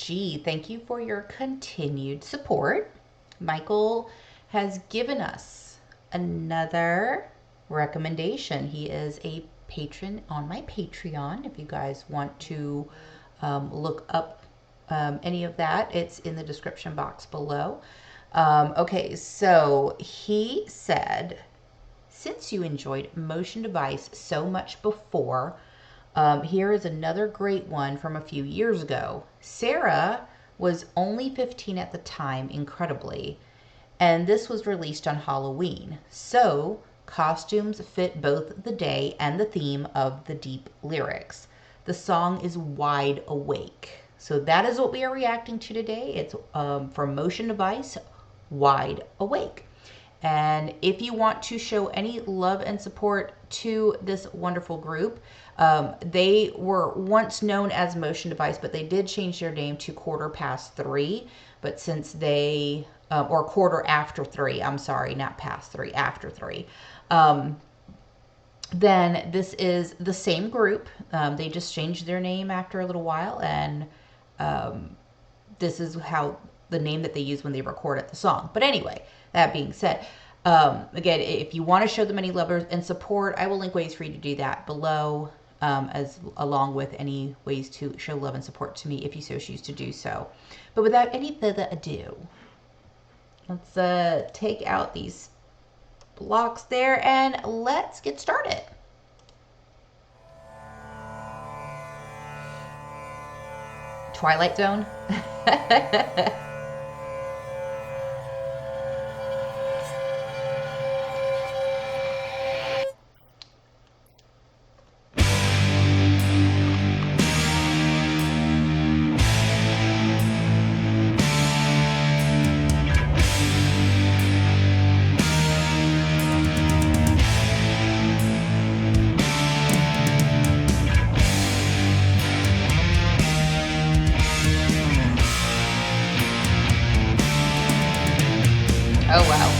G, thank you for your continued support. Michael has given us another recommendation. He is a patron on my Patreon. If you guys want to look up any of that, it's in the description box below. Okay, so he said, since you enjoyed Motion Device so much before, here is another great one from a few years ago. Sarah was only 15 at the time, incredibly, and this was released on Halloween. So, costumes fit both the day and the theme of the deep lyrics. The song is Wide Awake. So that is what we are reacting to today. It's from Motion Device, Wide Awake. And if you want to show any love and support to this wonderful group, they were once known as Motion Device, but they did change their name to Quarter Past Three. But since they, or Quarter After Three, I'm sorry, not past three, after three. Then this is the same group. They just changed their name after a little while, and this is how the name that they use when they recorded the song. But anyway, that being said, again, if you want to show them any love and support, I will link ways for you to do that below, as along with any ways to show love and support to me if you so choose to do so. But without any further ado, let's take out these blocks there and let's get started. Twilight Zone. Oh, wow.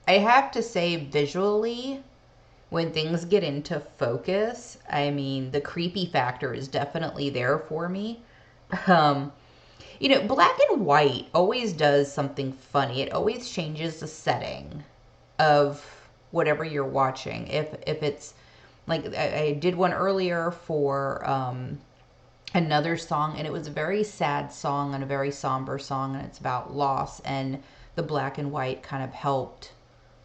I have to say, visually, when things get into focus, I mean, the creepy factor is definitely there for me. You know, black and white always does something funny. It always changes the setting of whatever you're watching. If it's like I did one earlier for another song, and it was a very sad song and a very somber song, and it's about loss, and the black and white kind of helped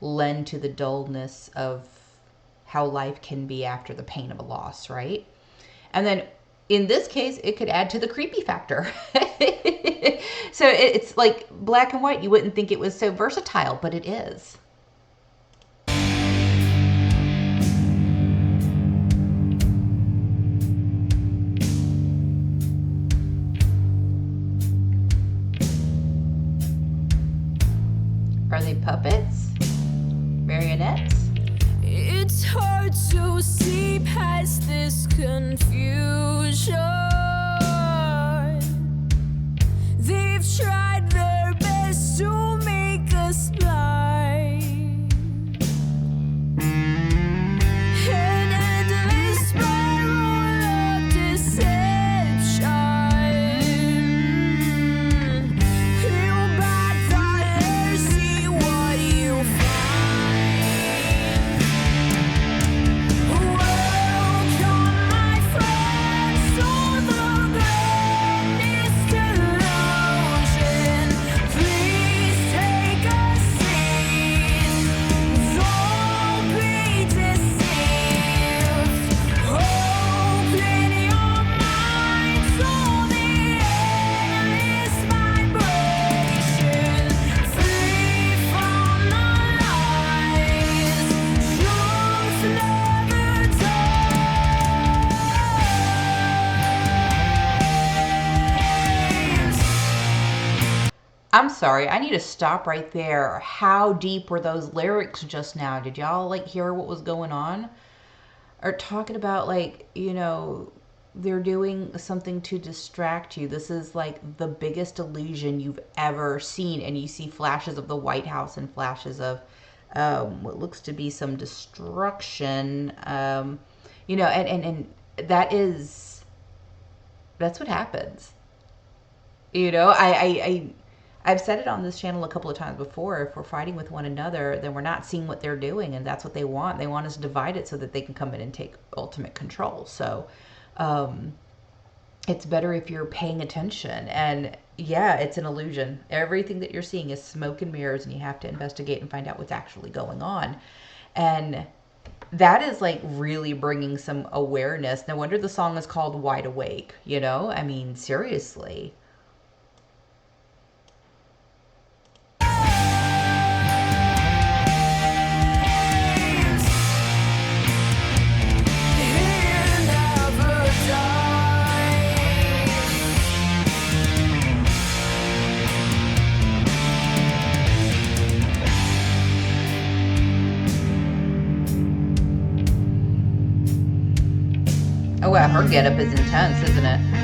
lend to the dullness of how life can be after the pain of a loss, right? And then in this case, it could add to the creepy factor. So it's like black and white. You wouldn't think it was so versatile, but it is. Are they puppets? Marionettes? It's hard to see past this confusion. They've tried their best to make us blind. An endless spiral of deception. You bad thought, see what you find. Welcome, my friends, to the grandest illusion. Please take a seat. Don't be deceived. Open your mind to the endless vibration. Free from the lies. Truth never dies. I'm sorry, I need to stop right there. How deep were those lyrics just now? Did y'all like hear what was going on? Or talking about, like, you know, they're doing something to distract you. This is like the biggest illusion you've ever seen, and you see flashes of the White House and flashes of what looks to be some destruction. And that's what happens. I've said it on this channel a couple of times before. If we're fighting with one another, then we're not seeing what they're doing, and that's what they want. They want us divided so that they can come in and take ultimate control. So it's better if you're paying attention. And yeah, it's an illusion. Everything that you're seeing is smoke and mirrors, and you have to investigate and find out what's actually going on. And that is like really bringing some awareness. No wonder the song is called Wide Awake, I mean, seriously. Oh wow, her getup is intense, isn't it?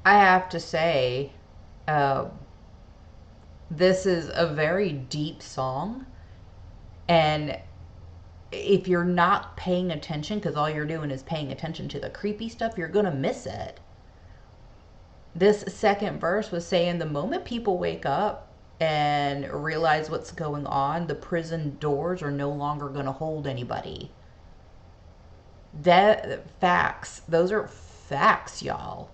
I have to say, uh, this is a very deep song. And if you're not paying attention, because all you're doing is paying attention to the creepy stuff, you're going to miss it. This second verse was saying the moment people wake up and realize what's going on, the prison doors are no longer going to hold anybody. That facts. Those are facts, y'all.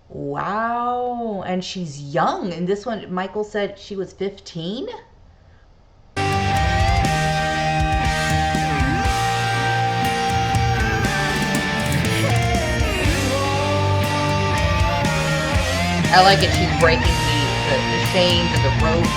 Wow. And she's young. And this one, Michael said she was 15. I like it. She's breaking the chains and the ropes.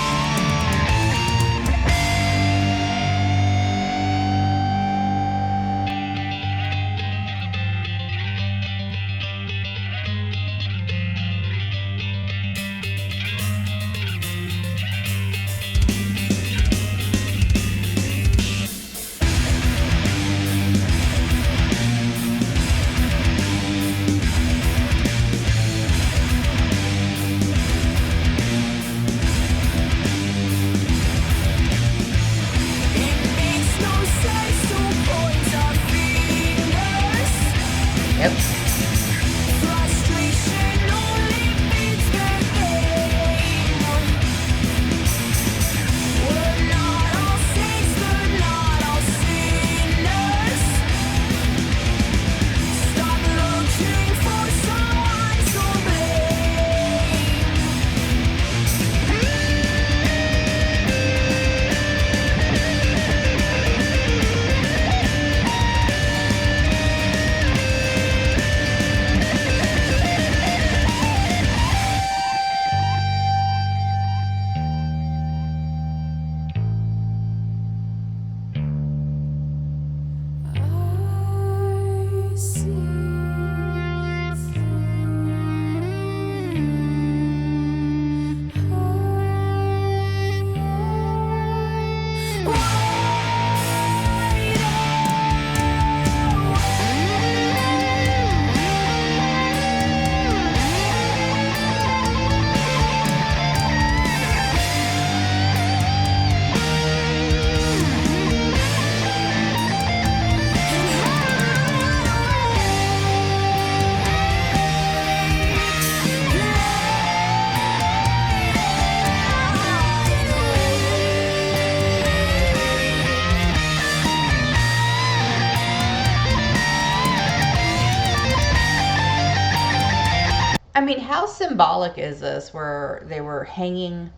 I mean, how symbolic is this where they were hanging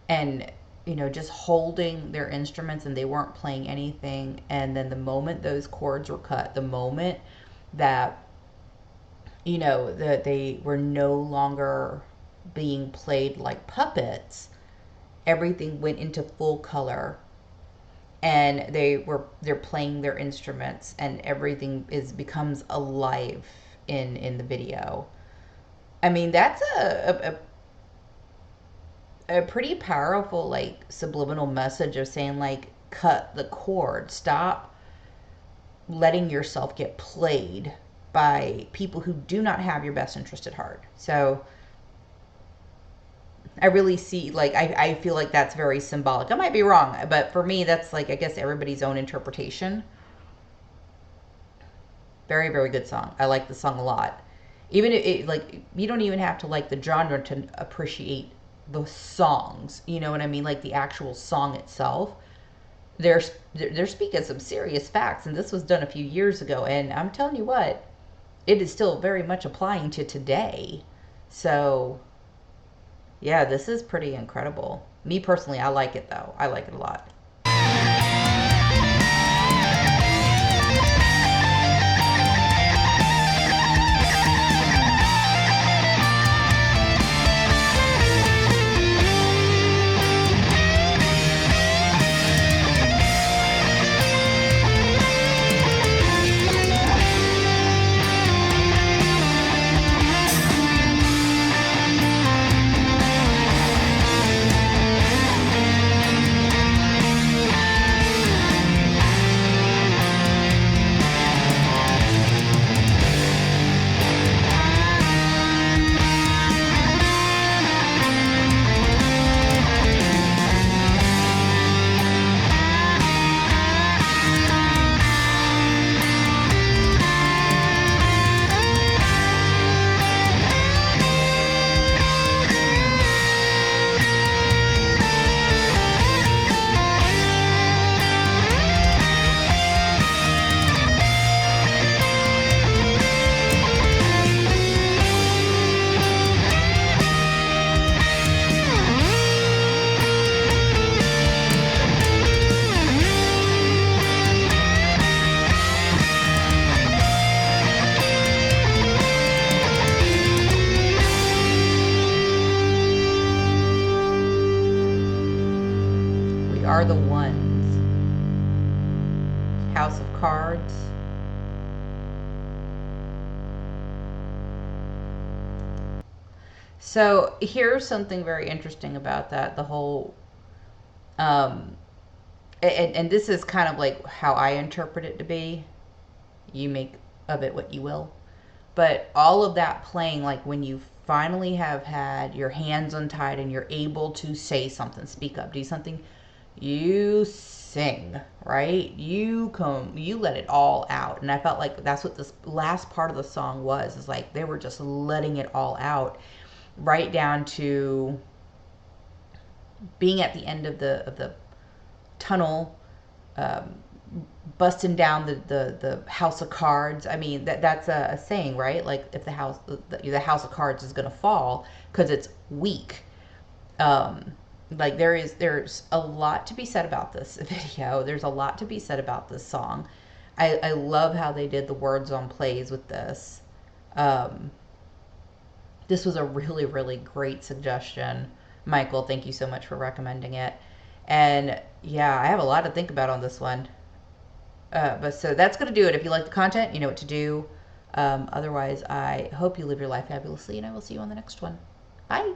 and, just holding their instruments and they weren't playing anything. And then the moment those chords were cut, the moment that, that they were no longer being played like puppets, everything went into full color and they're playing their instruments and everything becomes alive in the video. I mean, that's a pretty powerful like subliminal message of saying like cut the cord, stop letting yourself get played by people who do not have your best interest at heart. So I really see, like, I feel like that's very symbolic. I might be wrong, but for me, that's like, I guess everybody's own interpretation. Very, very good song. I like the song a lot. Even like, you don't even have to like the genre to appreciate the songs. You know what I mean? Like the actual song itself. They're speaking some serious facts, and this was done a few years ago. And I'm telling you what, it is still very much applying to today. So yeah, this is pretty incredible. Me personally, I like it though. I like it a lot. We Are the Ones. House of Cards. So here's something very interesting about that. The whole, um, and this is kind of like how I interpret it to be. You make of it what you will. But all of that playing, like when you finally have had your hands untied and you're able to say something, speak up, do something, you sing, right? You let it all out. And I felt like that's what this last part of the song was, is like they were just letting it all out, right down to being at the end of the tunnel, um, busting down the house of cards. I mean, that's a saying, right? Like if the house of cards is gonna fall because it's weak. Um, like there's a lot to be said about this video. There's a lot to be said about this song. I love how they did the words on plays with this. Um, this was a really, really great suggestion. Michael, thank you so much for recommending it. And yeah, I have a lot to think about on this one. But so that's going to do it. If you like the content, you know what to do. Otherwise, I hope you live your life fabulously, and I will see you on the next one. Bye.